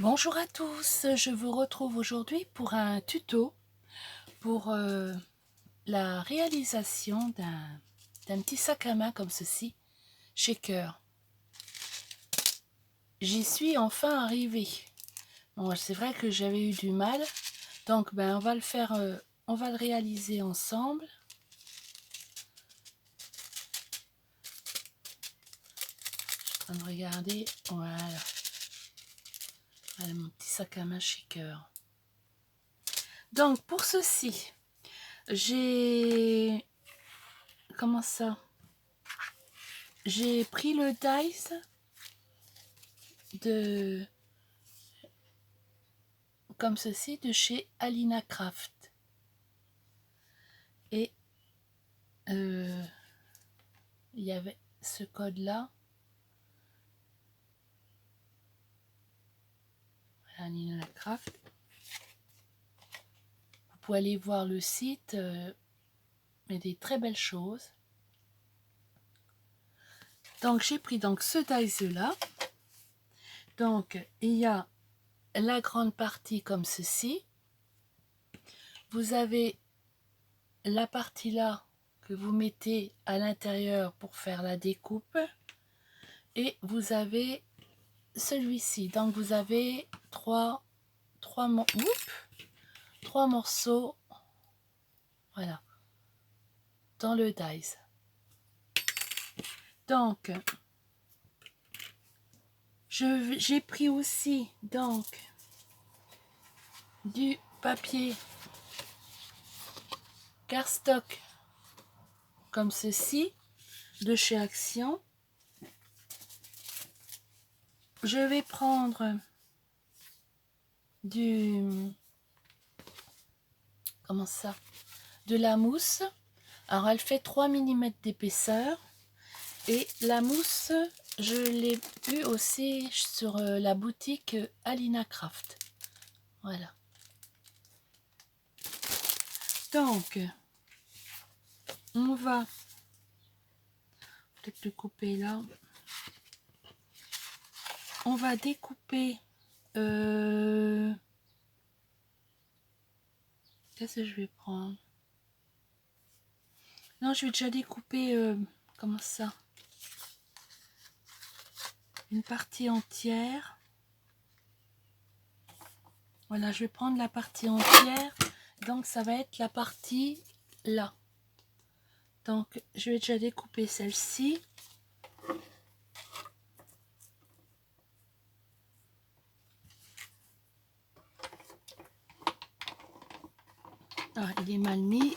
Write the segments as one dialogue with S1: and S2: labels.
S1: Bonjour à tous, je vous retrouve aujourd'hui pour un tuto pour la réalisation d'un petit sac à main comme ceci, shaker. J'y suis enfin arrivée. Bon, c'est vrai que j'avais eu du mal, donc on va le faire, on va le réaliser ensemble. Je suis en train de regarder, voilà. Voilà mon petit sac à main shaker. Donc pour ceci, j'ai... Comment ça? J'ai pris le dice de comme ceci de chez Alina Craft et il y avait ce code là, Alina Craft. Vous pouvez aller voir le site, mais des très belles choses. Donc j'ai pris donc ce dice là. Donc il y a la grande partie comme ceci. Vous avez la partie là que vous mettez à l'intérieur pour faire la découpe, et vous avez celui-ci. Donc vous avez trois morceaux, voilà, dans le dice. Donc j'ai pris aussi donc du papier cardstock comme ceci de chez Action. Je vais prendre de la mousse. Alors elle fait 3 mm d'épaisseur, et la mousse je l'ai eu aussi sur la boutique Alina Craft. Voilà. Donc on va peut-être le couper là. On va découper qu'est-ce que je vais prendre? Non, je vais déjà découper comment ça, une partie entière. Voilà, je vais prendre la partie entière, donc ça va être la partie là. Donc je vais déjà découper celle-ci. Ah, il est mal mis.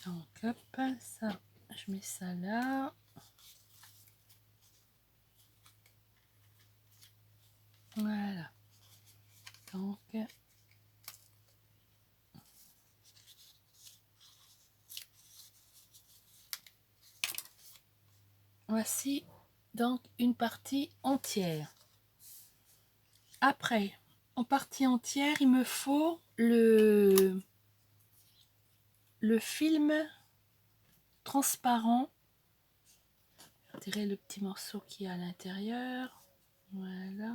S1: Donc hop, ça, je mets ça là. Voilà. Donc voici donc une partie entière. Après, en partie entière, il me faut le film transparent. Je vais retirer le petit morceau qui est à l'intérieur. Voilà.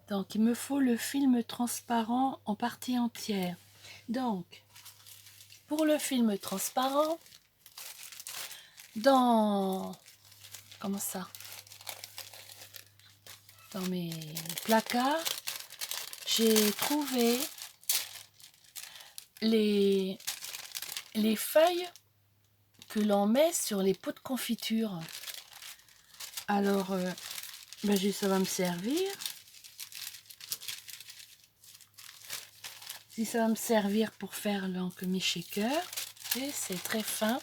S1: Donc il me faut le film transparent en partie entière. Donc pour le film transparent, dans dans mes placards, j'ai trouvé les feuilles que l'on met sur les pots de confiture. Alors ça va me servir. Si ça va me servir pour faire donc mes shakers, et c'est très fin.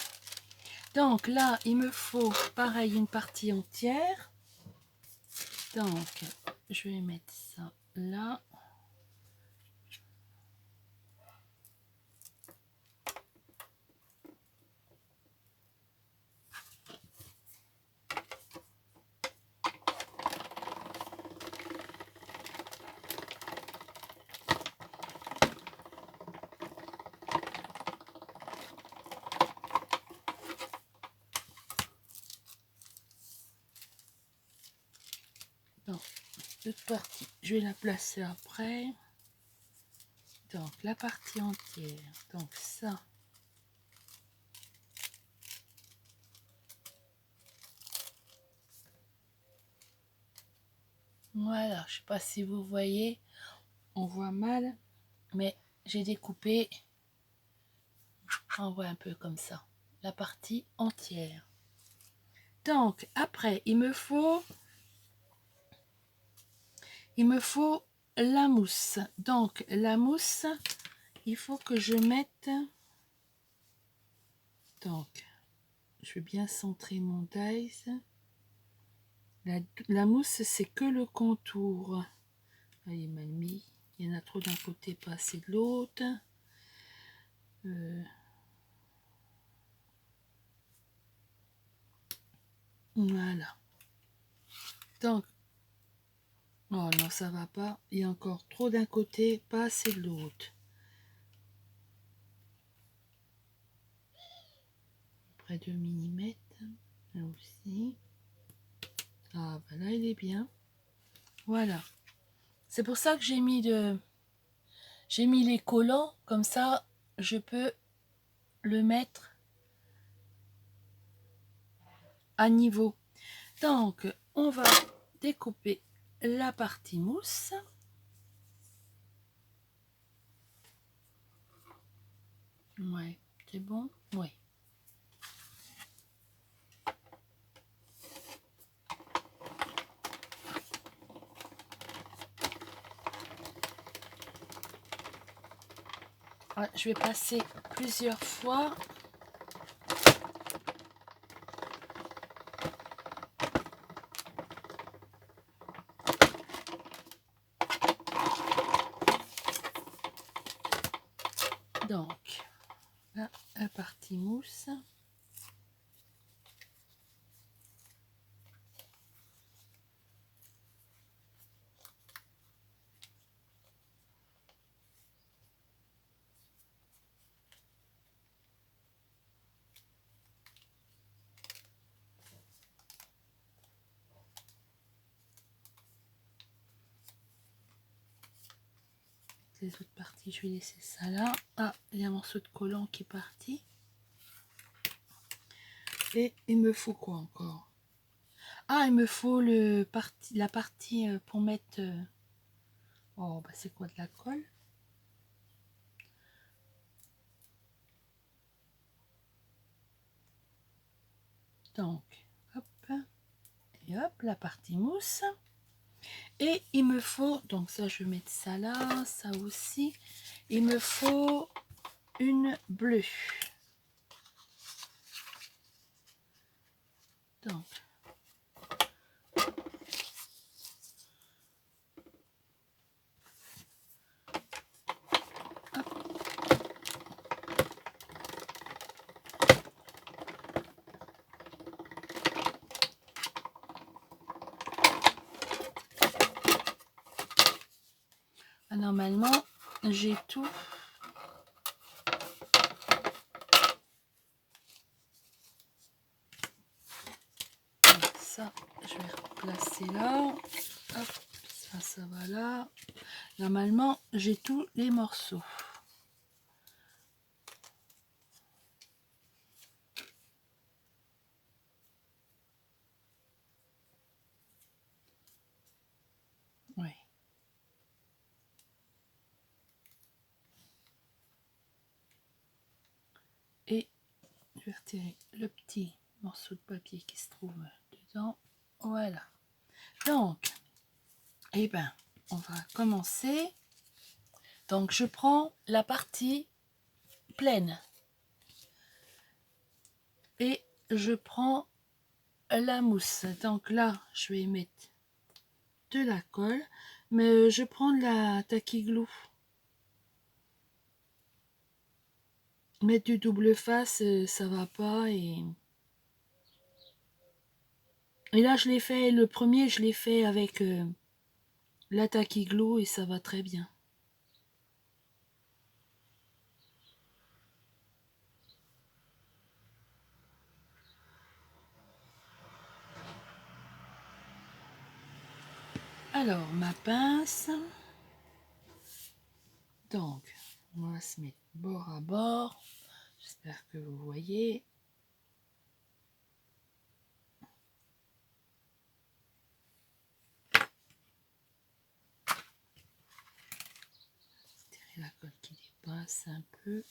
S1: Donc là il me faut pareil une partie entière. Donc je vais mettre ça là. Cette partie, je vais la placer après. Donc la partie entière, donc ça. Voilà, je sais pas si vous voyez, on voit mal, mais j'ai découpé, on voit un peu comme ça, la partie entière. Donc après, il me faut la mousse. Donc la mousse, il faut que je mette, donc je vais bien centrer mon dice. La mousse, c'est que le contour. Ah, il est mal mis. Il y en a trop d'un côté, pas assez de l'autre. Voilà. Donc, oh non, ça va pas. Il y a encore trop d'un côté, pas assez de l'autre. Près de millimètres. Là aussi. Ah, ben là, il est bien. Voilà. C'est pour ça que j'ai mis les collants. Comme ça, je peux le mettre à niveau. Donc, on va découper la partie mousse. Ouais, c'est bon? Oui. Ouais, je vais passer plusieurs fois. Donc, là, la partie mousse. Les autres parties, je vais laisser ça là. Ah, il y a un morceau de collant qui est parti. Et il me faut quoi encore? Ah, il me faut la partie pour mettre... oh, bah c'est quoi, de la colle? Donc, hop, et hop, la partie mousse. Et il me faut, donc ça je vais mettre ça là, ça aussi. Il me faut une bleue. Donc, normalement, j'ai tout. Ça, je vais replacer là. Hop, ça va là. Normalement, j'ai tous les morceaux. Oui. Et je vais retirer le petit morceau de papier qui se trouve dedans. Voilà. Donc, eh ben, on va commencer. Donc, je prends la partie pleine. Et je prends la mousse. Donc là, je vais mettre de la colle. Mais je prends de la Tacky Glue. Mettre du double face, ça va pas. Et là, je l'ai fait, le premier, je l'ai fait avec la Tacky Glue et ça va très bien. Alors, ma pince. Donc, on va se mettre bord à bord. J'espère que vous voyez. Tirer la colle qui dépasse un peu.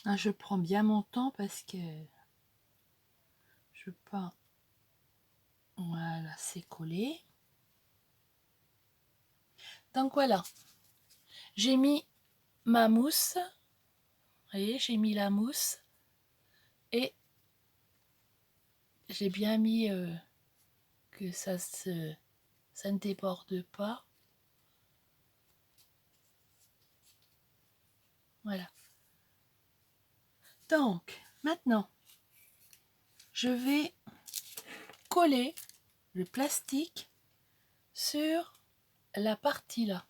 S1: Ah, je prends bien mon temps parce que je veux pas. Voilà, c'est collé. Donc voilà, j'ai mis ma mousse. Vous voyez, j'ai mis la mousse et j'ai bien mis que ça ne déborde pas. Voilà. Donc, maintenant, je vais coller le plastique sur la partie là.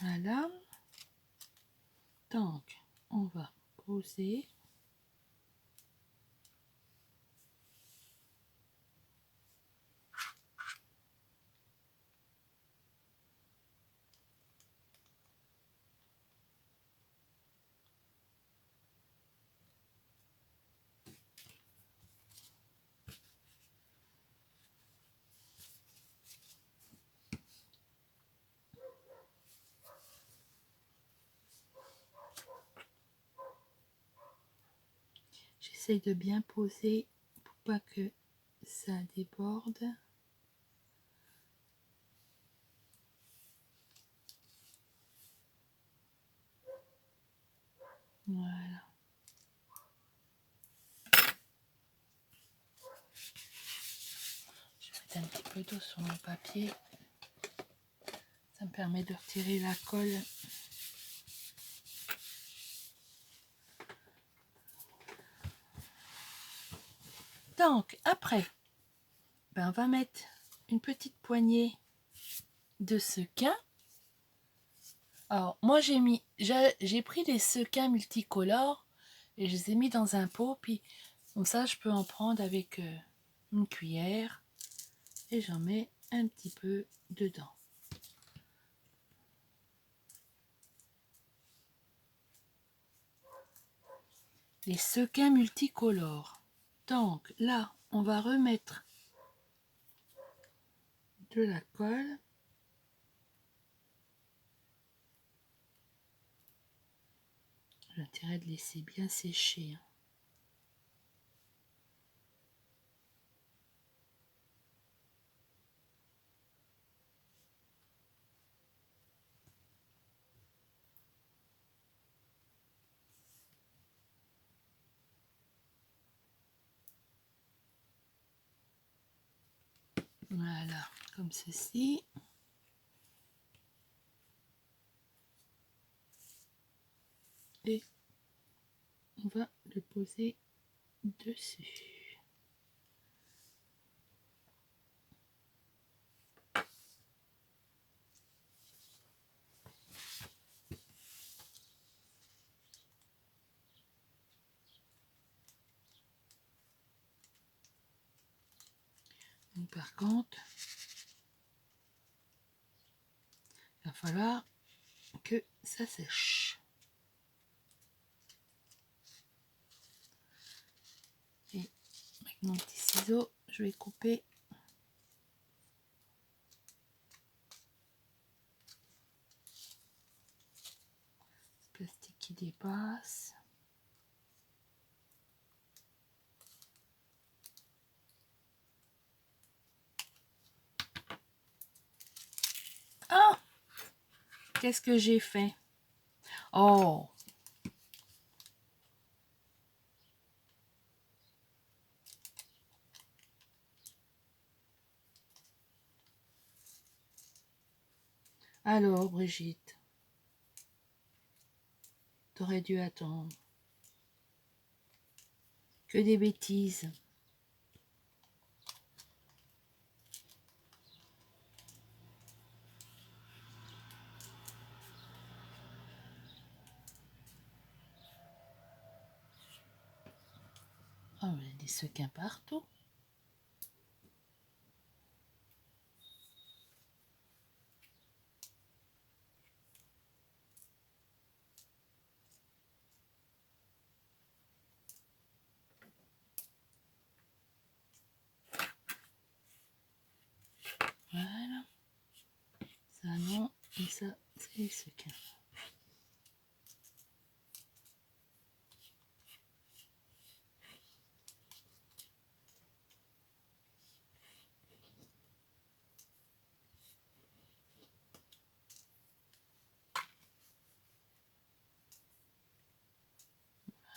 S1: Voilà. Donc, on va poser. J'essaye de bien poser pour pas que ça déborde. Voilà. Je vais mettre un petit peu d'eau sur mon papier. Ça me permet de retirer la colle. Donc, après, ben, on va mettre une petite poignée de sequins. Alors, moi, j'ai pris des sequins multicolores et je les ai mis dans un pot. Puis, comme ça, je peux en prendre avec une cuillère et j'en mets un petit peu dedans. Les sequins multicolores. Donc, là, on va remettre de la colle. J'ai intérêt de laisser bien sécher. Voilà, comme ceci. Et on va le poser dessus. par contre, il va falloir que ça sèche. Et avec mon petit ciseau, je vais couper ce plastique qui dépasse. Ah! Qu'est-ce que j'ai fait? Oh! Alors, Brigitte, t'aurais dû attendre. Que des bêtises. Oh, mais des sequins partout. Voilà. Ça non, et ça, c'est les sequins.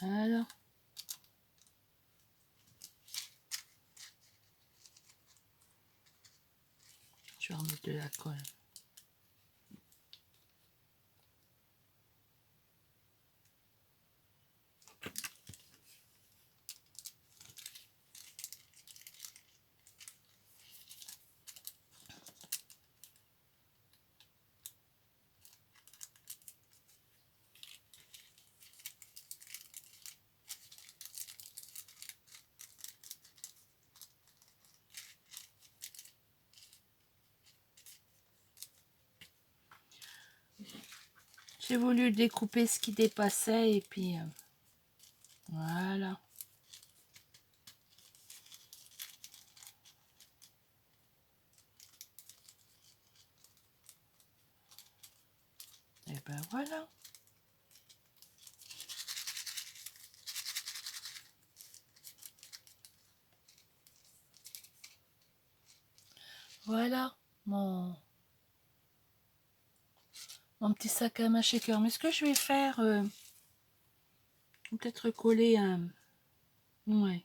S1: Voilà. Je vais remettre de la colle. J'ai voulu découper ce qui dépassait et puis voilà. Et ben voilà. Voilà mon petit sac à main shaker. Mais ce que je vais faire, peut-être coller un... Ouais.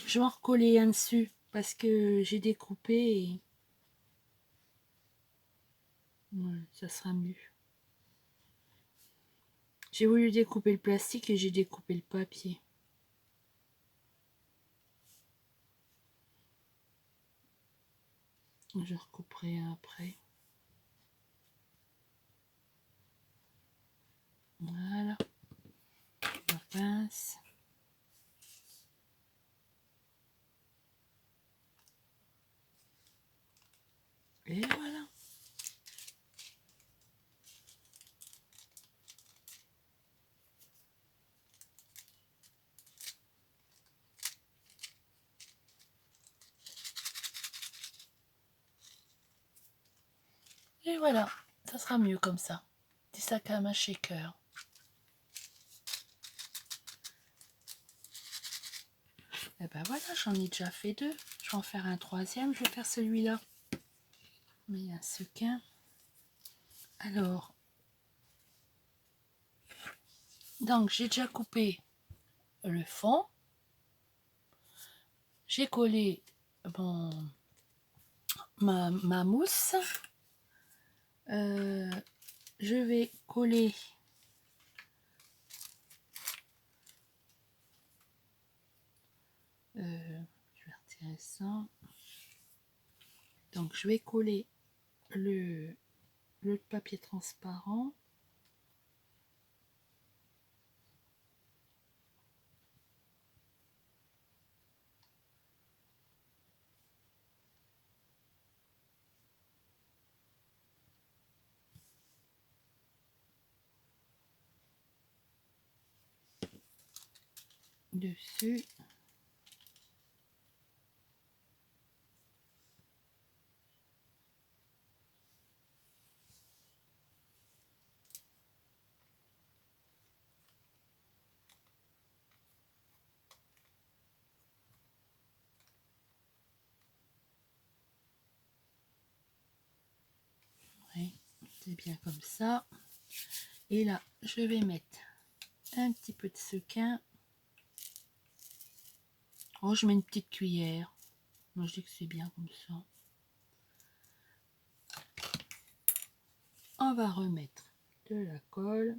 S1: Je vais en recoller un dessus parce que j'ai découpé et... Ouais, ça sera mieux. J'ai voulu découper le plastique et j'ai découpé le papier. Je recouperai après. Voilà. La pince. Et voilà. Et voilà. Ça sera mieux comme ça. Petit sac à main shaker. Et ben voilà, j'en ai déjà fait deux. Je vais en faire un troisième. Je vais faire celui-là. Mais un sequin. Alors. Donc, j'ai déjà coupé le fond. J'ai collé bon, ma mousse. Je vais coller je vais retirer ça. Donc je vais coller le papier transparent. dessus. C'est bien comme ça. Et là, je vais mettre un petit peu de sequin. Oh, je mets une petite cuillère. Moi, je dis que c'est bien comme ça. On va remettre de la colle.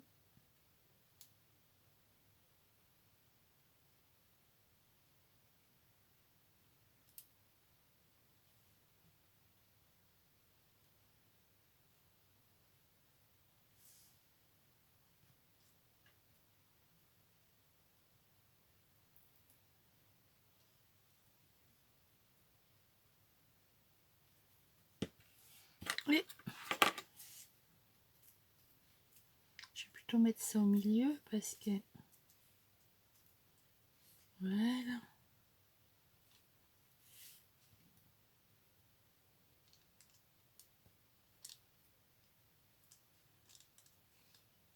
S1: Et je vais plutôt mettre ça au milieu parce que voilà.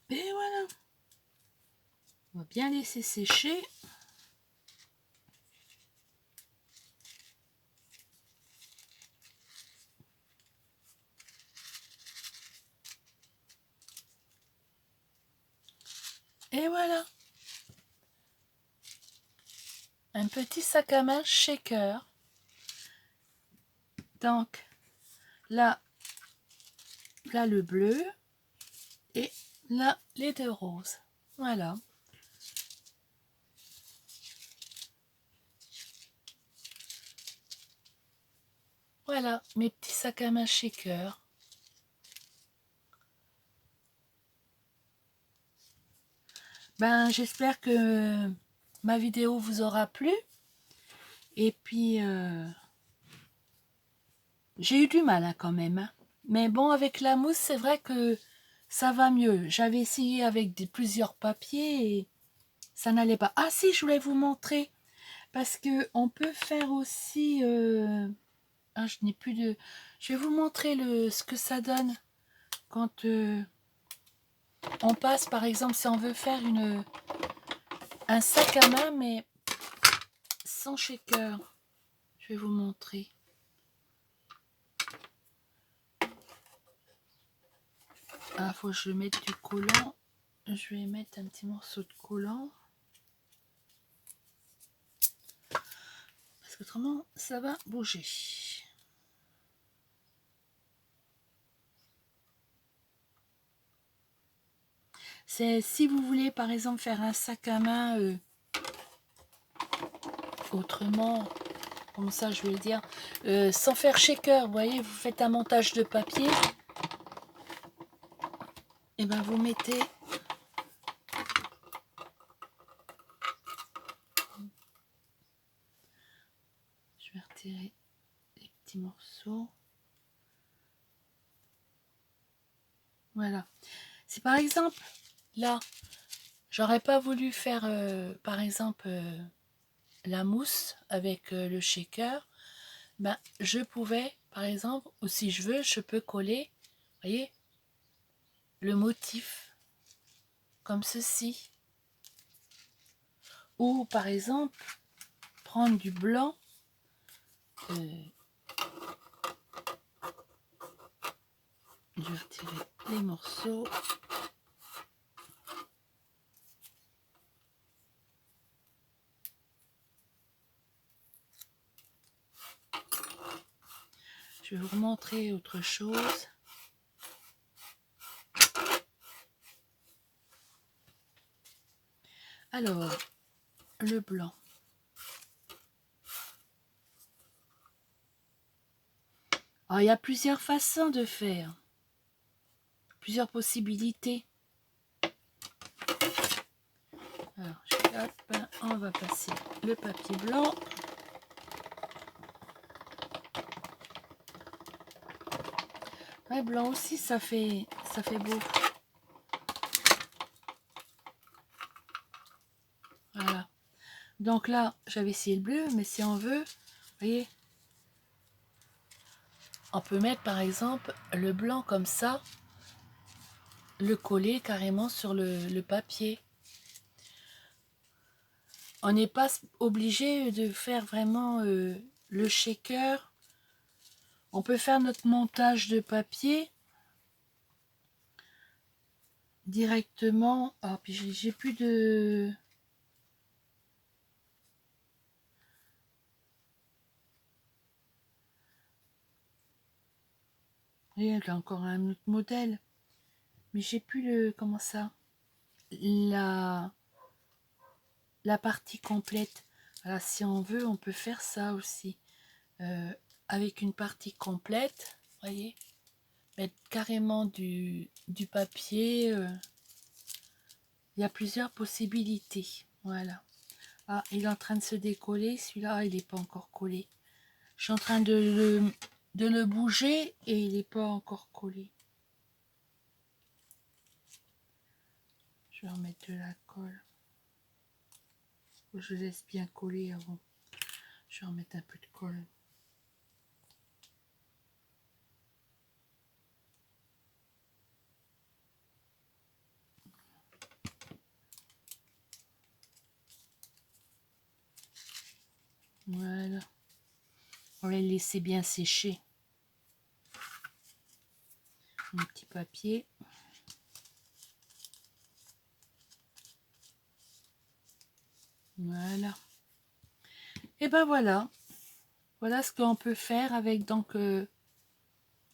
S1: Et voilà. On va bien laisser sécher. Et voilà. Un petit sac à main shaker. Donc, là le bleu et là les deux roses. Voilà. Voilà mes petits sacs à main shaker. Ben, j'espère que ma vidéo vous aura plu. Et puis, j'ai eu du mal hein, quand même. Hein. Mais bon, avec la mousse, c'est vrai que ça va mieux. J'avais essayé avec plusieurs papiers et ça n'allait pas. Ah si, je voulais vous montrer. Parce que on peut faire aussi... Ah, je n'ai plus de... Je vais vous montrer ce que ça donne quand on passe, par exemple, si on veut faire un sac à main, mais sans shaker. Je vais vous montrer. Ah, faut que je mette du collant. Je vais mettre un petit morceau de collant. Parce qu'autrement, ça va bouger. C'est si vous voulez, par exemple, faire un sac à main autrement, comme ça je vais le dire, sans faire shaker, vous voyez, vous faites un montage de papier. Et ben vous mettez je vais retirer les petits morceaux. Voilà. Si par exemple là j'aurais pas voulu faire par exemple la mousse avec le shaker, ben je pouvais par exemple, ou si je veux, je peux coller, vous voyez, le motif comme ceci. Ou par exemple prendre du blanc je vais retirer les morceaux. Je vais vous montrer autre chose. Alors, le blanc. Alors, il y a plusieurs façons de faire. Plusieurs possibilités. Alors, hop, on va passer le papier blanc. Ouais, blanc aussi, ça fait beau. Voilà. Donc là, j'avais essayé le bleu, mais si on veut, vous voyez, on peut mettre par exemple le blanc comme ça, le coller carrément sur le papier. On n'est pas obligé de faire vraiment le shaker. On peut faire notre montage de papier directement. Ah, puis j'ai plus de... Il y a encore un autre modèle. Mais j'ai plus le... Comment ça? La partie complète. Alors, si on veut, on peut faire ça aussi. Avec une partie complète, voyez, mettre carrément du papier. Il y a plusieurs possibilités. Voilà. Ah, il est en train de se décoller. Celui-là, il n'est pas encore collé. Je suis en train de le bouger et il n'est pas encore collé. Je vais remettre de la colle. Je laisse bien coller avant. Je vais remettre un peu de colle. Voilà. On va les laisser bien sécher. Un petit papier. Voilà. Et ben voilà. Voilà ce qu'on peut faire avec donc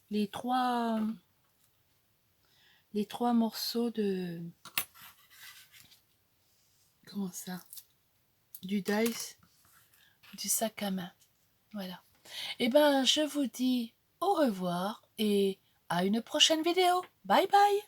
S1: les trois morceaux de... Comment ça? Du dice, du sac à main. Voilà. Et ben je vous dis au revoir et à une prochaine vidéo. Bye bye.